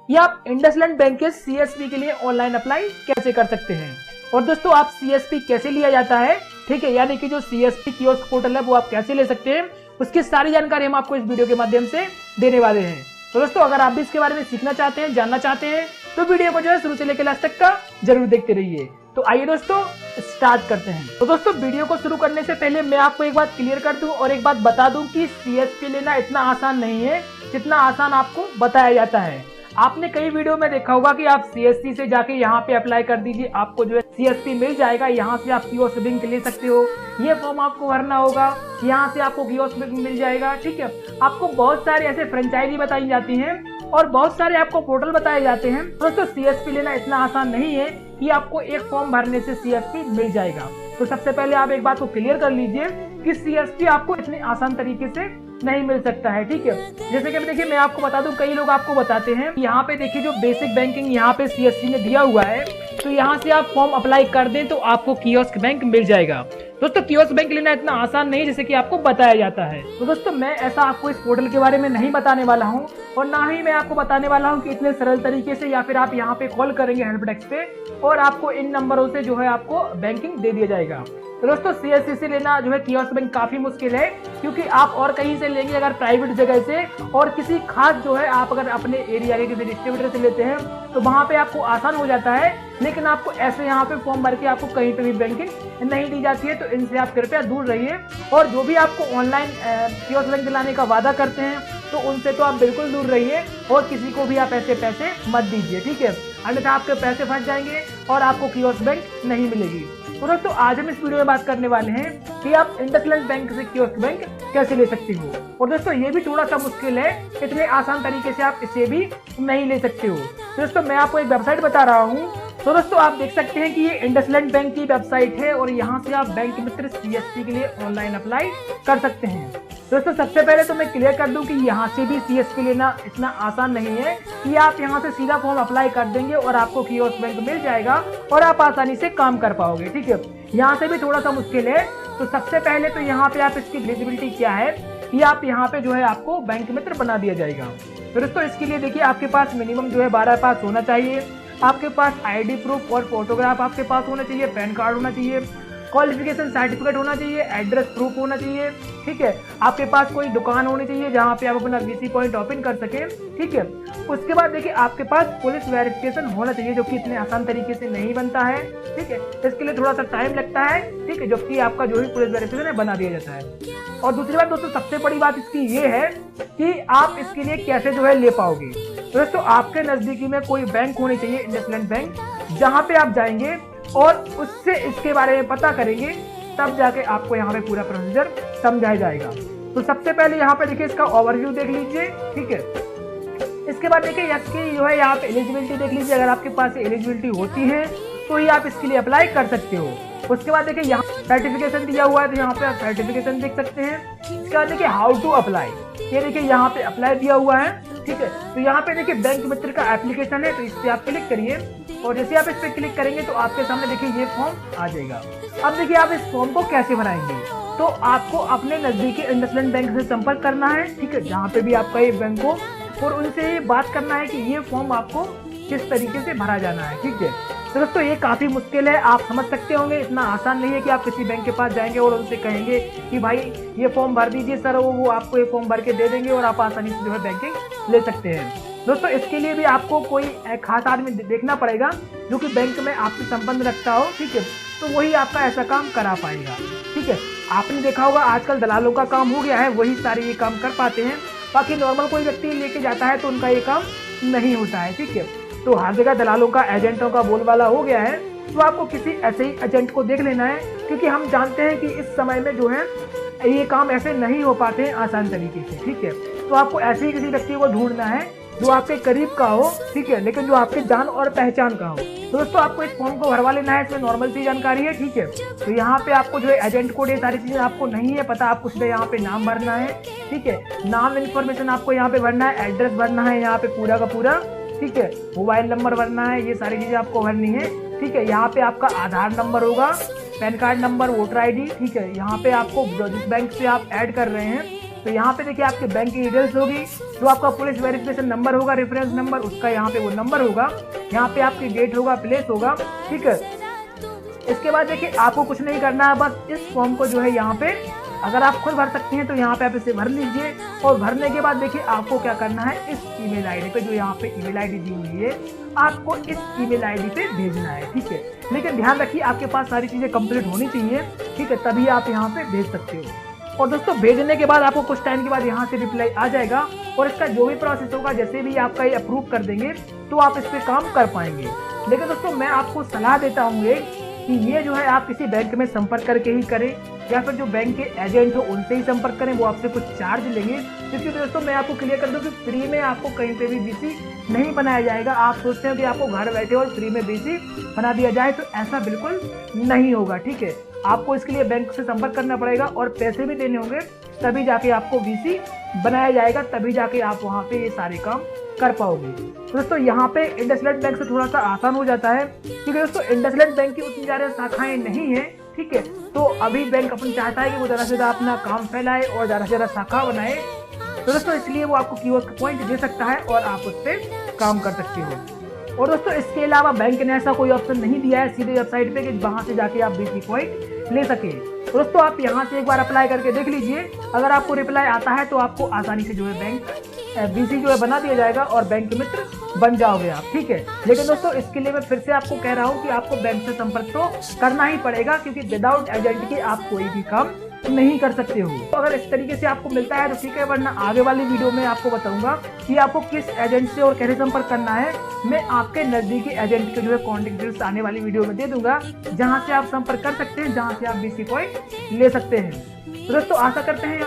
कि आप IndusInd bank के सीएसपी के लिए ऑनलाइन अप्लाई कैसे कर सकते हैं। और दोस्तों आप सीएसपी कैसे लिया जाता है, ठीक है, यानी कि जो सीएसपी कियोस्क पोर्टल है वो आप कैसे ले सकते हैं, उसकी सारी जानकारी हम आपको इस वीडियो के माध्यम से देने वाले हैं। तो दोस्तों अगर आप भी इसके बारे में सीखना चाहते हैं, जानना चाहते हैं, तो वीडियो को जो है शुरू से लेकर लास्ट तक का जरूर देखते रहिए। तो आइए दोस्तों स्टार्ट करते हैं। तो दोस्तों वीडियो को शुरू करने से पहले मैं आपको एक बात क्लियर कर दूं और एक बात बता दूं कि सीएसपी लेना इतना आसान नहीं है जितना आसान आपको बताया जाता है। आपने कई वीडियो में देखा होगा कि आप सीएससी से जाके यहाँ पे अप्लाई कर दीजिए, आपको जो है सीएसपी मिल जाएगा, यहाँ से आप कियोस्क बैंक ले सकते हो, ये फॉर्म आपको भरना होगा, यहाँ से आपको कियोस्क बैंक मिल जाएगा, ठीक है। आपको बहुत सारे ऐसे फ्रेंचाइजी बताई जाती हैं और बहुत सारे आपको पोर्टल बताए जाते हैं। दोस्तों सीएसपी लेना इतना आसान नहीं है कि आपको एक फॉर्म भरने से सीएसपी मिल जाएगा। तो सबसे पहले आप एक बात को क्लियर कर लीजिए कि सीएसपी आपको इतने आसान तरीके से नहीं मिल सकता है, ठीक है। जैसे कि देखिए मैं आपको बता दूं, कई लोग आपको बताते हैं यहाँ पे देखिए जो बेसिक बैंकिंग यहाँ पे सीएससी ने दिया हुआ है, तो यहाँ से आप फॉर्म अप्लाई कर दें तो आपको कियोस्क बैंक मिल जाएगा। दोस्तों कियोस्क बैंक लेना इतना आसान नहीं जैसे कि आपको बताया जाता है। तो दोस्तों मैं ऐसा आपको इस पोर्टल के बारे में नहीं बताने वाला हूँ और ना ही मैं आपको बताने वाला हूँ कि इतने सरल तरीके से या फिर आप यहाँ पे कॉल करेंगे हेल्प डेस्क पे और आपको इन नंबरों से जो है आपको बैंकिंग दे दिया जाएगा। तो दोस्तों सीएससी से लेना जो है कियोस्क बैंक काफी मुश्किल है, क्योंकि आप और कहीं से लेंगे अगर प्राइवेट जगह से और किसी खास जो है आप अगर अपने एरिया के किसी डिस्ट्रीब्यूटर से लेते हैं तो वहां पे आपको आसान हो जाता है, लेकिन आपको ऐसे यहाँ पे फॉर्म भर के आपको कहीं पे भी बैंकिंग नहीं दी जाती है। तो इनसे आप कृपया दूर रहिए और जो भी आपको ऑनलाइन कियोस्क बैंक दिलाने का वादा करते हैं तो उनसे तो आप बिल्कुल दूर रहिए और किसी को भी आप ऐसे पैसे मत दीजिए, ठीक है, अन्यथा आपके पैसे फंस जाएंगे और आपको कियोस्क बैंक नहीं मिलेगी। तो दोस्तों आज हम इस वीडियो में बात करने वाले हैं कि आप इंडसलैंड बैंक से कियोस्क बैंक कैसे ले सकते हो। और दोस्तों ये भी थोड़ा सा मुश्किल है, इतने आसान तरीके से आप इसे भी नहीं ले सकते हो। तो दोस्तों मैं आपको एक वेबसाइट बता रहा हूँ। तो दोस्तों आप देख सकते हैं कि ये इंडसलैंड बैंक की वेबसाइट है और यहाँ से आप बैंक मित्र सीएससी के लिए ऑनलाइन अप्लाई कर सकते हैं। दोस्तों सबसे पहले तो मैं क्लियर कर दूं कि यहाँ से भी सीएसपी लेना इतना आसान नहीं है कि आप यहाँ से सीधा फॉर्म अप्लाई कर देंगे और आपको कियोस्क बैंक मिल जाएगा और आप आसानी से काम कर पाओगे, ठीक है। यहाँ से भी थोड़ा सा मुश्किल है। तो सबसे पहले तो यहाँ पे आप इसकी एलिजिबिलिटी क्या है कि आप यहाँ पे जो है आपको बैंक मित्र बना दिया जाएगा। तो दोस्तों इसके लिए देखिए आपके पास मिनिमम जो है 12 पास होना चाहिए, आपके पास आईडी प्रूफ और फोटोग्राफ आपके पास होना चाहिए, पैन कार्ड होना चाहिए, क्वालिफिकेशन सर्टिफिकेट होना चाहिए, एड्रेस प्रूफ होना चाहिए, ठीक है, आपके पास कोई दुकान होनी चाहिए जहां पे आप अपना वीसी पॉइंट ओपन कर सके, ठीक है। उसके बाद देखिए आपके पास पुलिस वेरिफिकेशन होना चाहिए जो कि इतने आसान तरीके से नहीं बनता है, ठीक है, इसके लिए थोड़ा सा टाइम लगता है, ठीक है, जबकि आपका जो भी पुलिस वेरिफिकेशन है बना दिया जाता है। और दूसरी बात दोस्तों सबसे बड़ी बात इसकी ये है कि आप इसके लिए कैसे जो है ले पाओगे। तो दोस्तों आपके नजदीकी में कोई बैंक होनी चाहिए इंडसलैंड बैंक, जहां पे आप जाएंगे और उससे इसके बारे में पता करेंगे, तब जाके आपको यहाँ पे पूरा प्रोसीजर समझाया जाएगा। तो सबसे पहले यहाँ पे देखिए इसका ओवरव्यू देख लीजिए, ठीक है। इसके बाद देखिए इसकी जो है यहाँ पे एलिजिबिलिटी देख लीजिए, अगर आपके पास एलिजिबिलिटी होती है तो ही आप इसके लिए अप्लाई कर सकते हो। उसके बाद देखिए यहाँ सर्टिफिकेशन दिया हुआ है तो यहाँ पे आप सर्टिफिकेशन देख सकते हैं। इसके बाद देखिए हाउ टू अप्लाई, ये देखिए यहाँ पे अप्लाई दिया हुआ है, ठीक है। तो यहाँ पे देखिए बैंक मित्र का एप्लीकेशन है, तो इस पे आप क्लिक करिए और जैसे आप इस पे क्लिक करेंगे तो आपके सामने देखिए ये फॉर्म आ जाएगा। अब देखिए आप इस फॉर्म को कैसे भराएंगे, तो आपको अपने नजदीकी इंडसलैंड बैंक से संपर्क करना है, ठीक है, जहाँ पे भी आपका ये बैंक हो, और उनसे ये बात करना है कि ये फॉर्म आपको किस तरीके से भरा जाना है, ठीक है। तो दोस्तों ये काफी मुश्किल है, आप समझ सकते होंगे, इतना आसान नहीं है कि आप किसी बैंक के पास जाएंगे और उनसे कहेंगे कि भाई ये फॉर्म भर दीजिए सर, वो आपको ये फॉर्म भर के दे देंगे और आप आसानी से जो है बैंकिंग ले सकते हैं। दोस्तों इसके लिए भी आपको कोई खास आदमी देखना पड़ेगा जो कि बैंक में आपसे संबंध रखता हो, ठीक है, तो वही आपका ऐसा काम करा पाएगा, ठीक है। आपने देखा होगा आजकल दलालों का काम हो गया है, वही सारे ये काम कर पाते हैं, बाकी नॉर्मल कोई व्यक्ति लेके जाता है तो उनका ये काम नहीं होता है, ठीक है। तो हर जगह दलालों का एजेंटों का बोलबाला हो गया है, तो आपको किसी ऐसे ही एजेंट को देख लेना है, क्योंकि हम जानते हैं कि इस समय में जो है ये काम ऐसे नहीं हो पाते हैं आसान तरीके से, ठीक है। तो आपको ऐसे ही किसी व्यक्ति को ढूंढना है जो आपके करीब का हो, ठीक है, लेकिन जो आपके जान और पहचान का हो। तो दोस्तों आपको इस फॉर्म को भरवा लेना है, इसमें नॉर्मल सी जानकारी है, ठीक है। तो यहाँ पे आपको जो है एजेंट कोड, ये सारी चीजें आपको नहीं है पता, आपको सीधे यहाँ पे नाम भरना है, ठीक है, नाम इन्फॉर्मेशन आपको यहाँ पे भरना है, एड्रेस भरना है यहाँ पे पूरा का पूरा, ठीक है, मोबाइल नंबर भरना है, ये सारी चीजें आपको भरनी है, ठीक है। यहाँ पे आपका आधार नंबर होगा, pan card number, voter ID, ठीक है। यहाँ पे आपको जिस बैंक से आप ऐड कर रहे हैं तो यहाँ पे देखिए आपके बैंक की डिटेल्स होगी, जो आपका पुलिस वेरिफिकेशन नंबर होगा, रेफरेंस नंबर, उसका यहाँ पे वो नंबर होगा, यहाँ पे आपकी डेट होगा, प्लेस होगा, ठीक है। इसके बाद देखिए आपको कुछ नहीं करना है, बस इस फॉर्म को जो है यहाँ पे अगर आप खुद भर सकते हैं तो यहाँ पे आप इसे भर लीजिए। और भरने के बाद देखिए आपको क्या करना है, इस ईमेल आईडी पे, जो यहाँ पे ईमेल आईडी दी हुई है, आपको इस ईमेल आईडी पे भेजना है, ठीक है। लेकिन ध्यान रखिए आपके पास सारी चीजें कंप्लीट होनी चाहिए, ठीक है, तभी आप यहाँ पे भेज सकते हो। और दोस्तों भेजने के बाद आपको कुछ टाइम के बाद यहाँ से रिप्लाई आ जाएगा और इसका जो भी प्रोसेस होगा, जैसे भी आपका ये अप्रूव कर देंगे तो आप इस पे काम कर पाएंगे। लेकिन दोस्तों मैं आपको सलाह देता हूँ कि ये जो है आप किसी बैंक में संपर्क करके ही करें, या फिर जो बैंक के एजेंट हो उनसे ही संपर्क करें, वो आपसे कुछ चार्ज लेंगे। क्योंकि दोस्तों मैं आपको क्लियर कर दूं कि फ्री में आपको कहीं पे भी बीसी नहीं बनाया जाएगा। आप सोचते हैं कि आपको घर बैठे और फ्री में बीसी बना दिया जाए, तो ऐसा बिल्कुल नहीं होगा, ठीक है। आपको इसके लिए बैंक से संपर्क करना पड़ेगा और पैसे भी देने होंगे, तभी जाके आपको बीसी बनाया जाएगा, तभी जाके आप वहाँ पे ये सारे काम कर पाओगे। तो दोस्तों यहाँ पे इंडसइंड बैंक से थोड़ा सा आसान हो जाता है, क्योंकि दोस्तों इंडसइंड बैंक की उतनी ज़्यादा शाखाएं नहीं है, ठीक है। तो अभी बैंक अपन चाहता है कि वो ज़्यादा से ज़्यादा अपना काम फैलाए और ज़्यादा से ज़्यादा शाखा बनाए, तो दोस्तों इसलिए वो आपको कियोस्क पॉइंट दे सकता है और आप उस पर काम कर सकते हो। और दोस्तों इसके अलावा बैंक ने ऐसा कोई ऑप्शन नहीं दिया है सीधे वेबसाइट पे कि वहाँ से जाके आप बीसी पॉइंट ले सके। दोस्तों आप यहाँ से एक बार अप्लाई करके देख लीजिए, अगर आपको रिप्लाई आता है तो आपको आसानी से जो है बैंक बीसी जो है बना दिया जाएगा और बैंक के मित्र बन जाओगे आप, ठीक है। लेकिन दोस्तों इसके लिए मैं फिर से आपको कह रहा हूँ कि आपको बैंक से संपर्क तो करना ही पड़ेगा, क्योंकि विदाउट एजेंट के आप कोई भी काम नहीं कर सकते हो। तो अगर इस तरीके से आपको मिलता है तो ठीक है, वरना आगे वाली वीडियो में आपको बताऊंगा कि आपको किस एजेंट से और कैसे संपर्क करना है। मैं आपके नजदीकी एजेंट के जो है कॉन्टेक्ट डिटेल्स आने वाली वीडियो में दे दूंगा, जहां से आप संपर्क कर सकते हैं, जहां से आप बीसी पॉइंट ले सकते हैं। तो दोस्तों आशा करते हैं